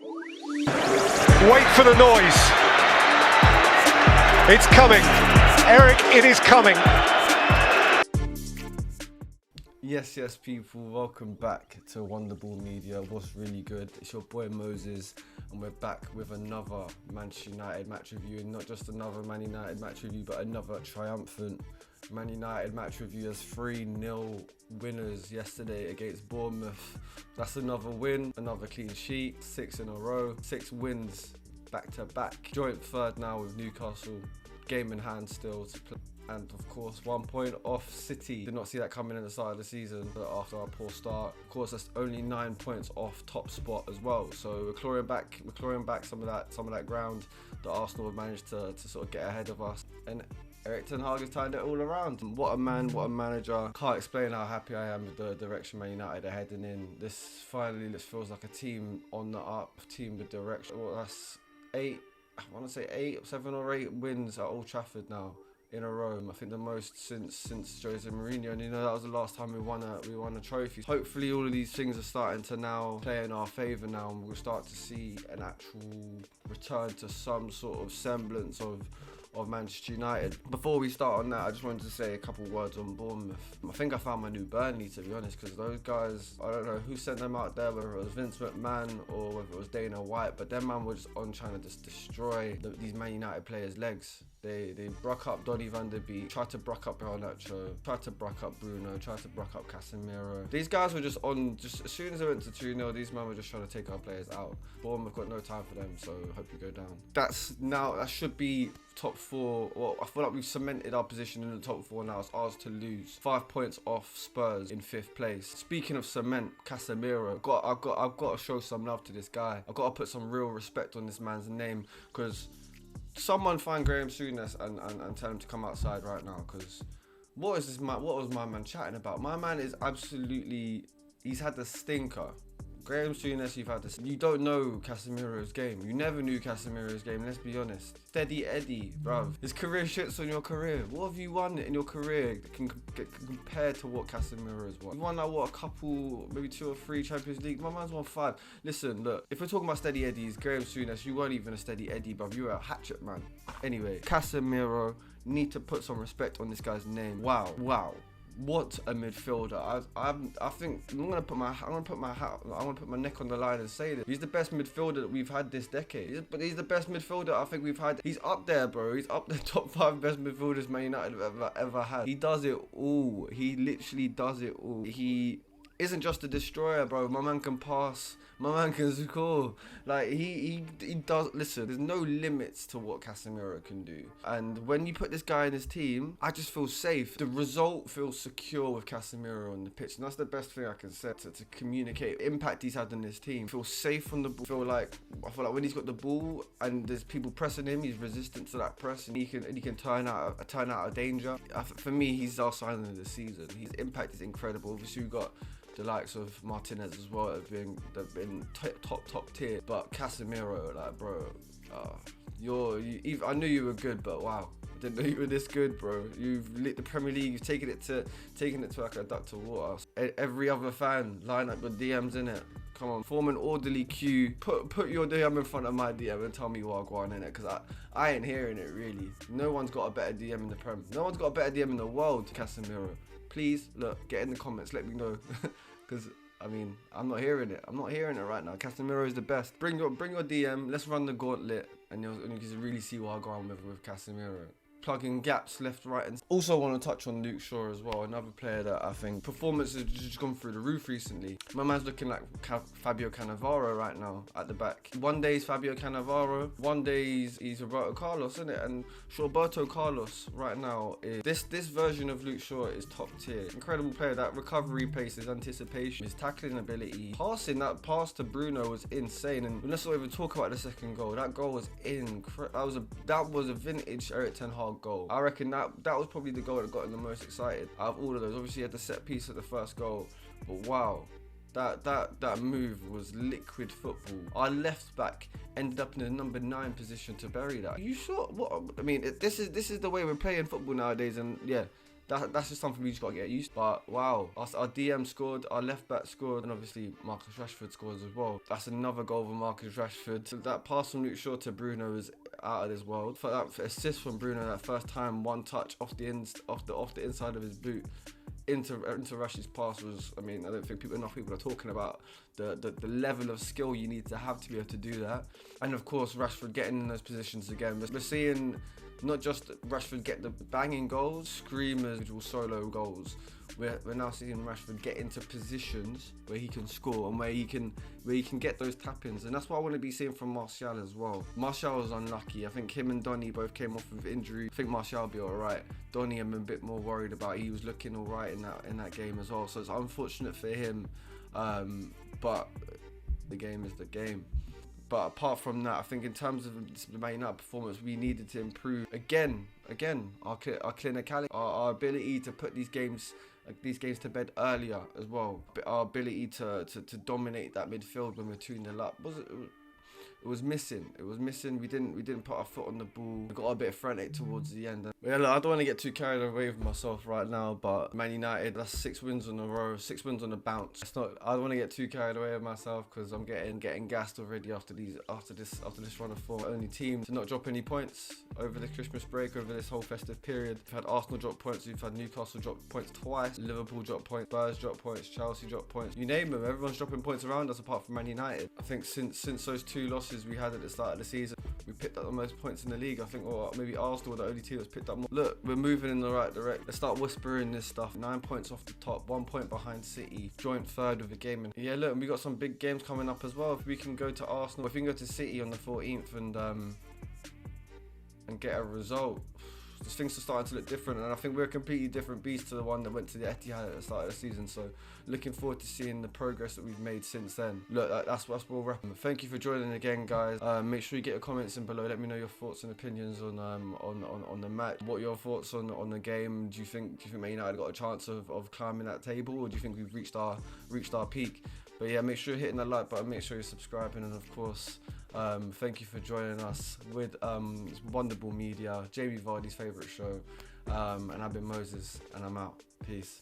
Wait for the noise. It's coming. Eric, it is coming. Yes, people, welcome back to Wonderball Media. What's really good? It's your boy Moses, and we're back with another Manchester United match review, and not just another Man United match review, but another triumphant Man United match review as 3-0 winners yesterday against Bournemouth. That's another win, another clean sheet, 6 in a row, 6 wins back to back. Joint third now with Newcastle, game in hand still to play. And of course, 1 point off City. Did not see that coming in the start of the season, but after our poor start, of course, that's only 9 points off top spot as well. So we're clawing back some of that ground that Arsenal have managed to sort of get ahead of us. And Erik ten Hag has turned it all around. What a man, what a manager. Can't explain how happy I am with the direction Man United are heading in. This feels like a team on the up, team with direction. Well, that's 7 or 8 wins at Old Trafford now in a row. I think the most since Jose Mourinho, and that was the last time we won a trophy. Hopefully all of these things are starting to now play in our favour now, and we'll start to see an actual return to some sort of semblance of Manchester United. Before we start on that, I just wanted to say a couple words on Bournemouth. I think I found my new Burnley, to be honest, because those guys, I don't know who sent them out there, whether it was Vince McMahon or whether it was Dana White, but them man were just on trying to just destroy these Man United players' legs. They broke up Donny van der Beek, tried to broke up Garnacho, tried to broke up Bruno, tried to broke up Casemiro. These guys were just on, as soon as they went to 2-0, these men were just trying to take our players out. Bournemouth got no time for them, so hope you go down. That should be top 4. Well, I feel like we've cemented our position in the top 4 now. It's ours to lose. 5 points off Spurs in 5th place. Speaking of cement, Casemiro, I've got to show some love to this guy. I've got to put some real respect on this man's name, because someone find Graham Souness and tell him to come outside right now, because what was my man chatting about? My man is absolutely, he's had the stinker. Graham Souness, you've had this. You don't know Casemiro's game. You never knew Casemiro's game, let's be honest. Steady Eddie, bruv. His career shits on your career. What have you won in your career that can compare to what Casemiro's won? You won like, what, a couple, maybe 2 or 3 Champions League? My man's won 5. Listen, look, if we're talking about steady Eddies, Graham Souness, you weren't even a steady Eddie, bruv. You were a hatchet man. Anyway, Casemiro, need to put some respect on this guy's name. Wow. What a midfielder! I think I'm gonna put my neck on the line and say this. He's the best midfielder that we've had this decade. But he's the best midfielder I think we've had. He's up there, bro. He's up the top 5 best midfielders Man United have ever had. He does it all. He literally does it all. He isn't just a destroyer, bro. My man can pass. My man can score. Like, he does. Listen, there's no limits to what Casemiro can do. And when you put this guy in his team, I just feel safe. The result feels secure with Casemiro on the pitch. And that's the best thing I can say to communicate impact he's had on this team. Feel safe on the ball. I feel like when he's got the ball and there's people pressing him, he's resistant to that press, and he can turn out of danger. For me, he's our signing of the season. His impact is incredible. Obviously, we've got the likes of Martinez as well have been top tier, but Casemiro, like, bro, I knew you were good, but wow, I didn't know you were this good, bro. You've lit the Premier League. You've taken it to like a duck to water. Every other fan, line up your DMs in it. Come on, form an orderly queue. Put your DM in front of my DM and tell me what I'm going in it, because I ain't hearing it really. No one's got a better DM in the Prem. No one's got a better DM in the world. Casemiro, please look, get in the comments, let me know. Because I mean, I'm not hearing it. I'm not hearing it right now. Casemiro is the best. Bring your DM. Let's run the gauntlet, and you can really see what I go on with Casemiro. Plugging gaps left, right, and also want to touch on Luke Shaw as well. Another player that I think performance has just gone through the roof recently. My man's looking like Fabio Cannavaro right now at the back. One day he's Fabio Cannavaro, one day he's Roberto Carlos, isn't it? And Roberto Carlos right now is this version of Luke Shaw is top tier. Incredible player. That recovery pace, his anticipation, his tackling ability, passing. That pass to Bruno was insane. And let's not even talk about the second goal. That goal was incredible. That was a vintage Erik ten Hag goal. I reckon that was probably the goal that got him the most excited out of all of those. Obviously, he had the set piece at the first goal, but wow, that move was liquid football. Our left back ended up in the number 9 position to bury that. Are you sure? What I mean, this is the way we're playing football nowadays, and yeah. That's just something we just got to get used to. But wow, our DM scored, our left back scored, and obviously Marcus Rashford scores as well. That's another goal for Marcus Rashford. So that pass from Luke Shaw to Bruno is out of this world. For that assist from Bruno, that first time, one touch off the inside of his boot into Rash's pass was, I mean, I don't think enough people are talking about the level of skill you need to have to be able to do that. And of course, Rashford getting in those positions again. We're seeing not just Rashford get the banging goals, screamers, individual solo goals. We're now seeing Rashford get into positions where he can score and where he can get those tap-ins, and that's what I want to be seeing from Martial as well. Martial was unlucky. I think him and Donny both came off with injury. I think Martial will be alright. Donny I'm a bit more worried about. He was looking alright in that game as well, so it's unfortunate for him. But the game is the game. But apart from that, I think in terms of the Man United performance, we needed to improve again our clinicality, our ability to put these games to bed earlier as well. Our ability to dominate that midfield when we're 2-0 up. It was missing. We didn't put our foot on the ball. We got a bit frantic towards the end. Yeah, look, I don't want to get too carried away with myself right now, but Man United, that's 6 wins in a row, 6 wins on the bounce. I don't want to get too carried away with myself because I'm getting gassed already after this run of form. Only team to not drop any points over the Christmas break, over this whole festive period. We've had Arsenal drop points, we've had Newcastle drop points twice, Liverpool drop points, Spurs drop points, Chelsea drop points. You name them, everyone's dropping points around us apart from Man United. I think since those 2 losses we had at the start of the season, we picked up the most points in the league. I think, or maybe Arsenal were the only team that's picked up more. Look, we're moving in the right direction. Let's start whispering this stuff. 9 points off the top, 1 point behind City, joint third with a game. And yeah, look, we got some big games coming up as well. If we can go to Arsenal, if we can go to City on the 14th and get a result, things are starting to look different, and I think we're a completely different beast to the one that went to the Etihad at the start of the season. So looking forward to seeing the progress that we've made since then. Look, that's what we'll wrap. Thank you for joining again, guys. Make sure you get your comments in below. Let me know your thoughts and opinions on the match. What are your thoughts on the game? Do you think Man United got a chance of climbing that table, or do you think we've reached our peak? But yeah, make sure you're hitting that like button, make sure you're subscribing, and of course, thank you for joining us with Wonderball Media, Jamie Vardy's favourite show. And I've been Moses, and I'm out. Peace.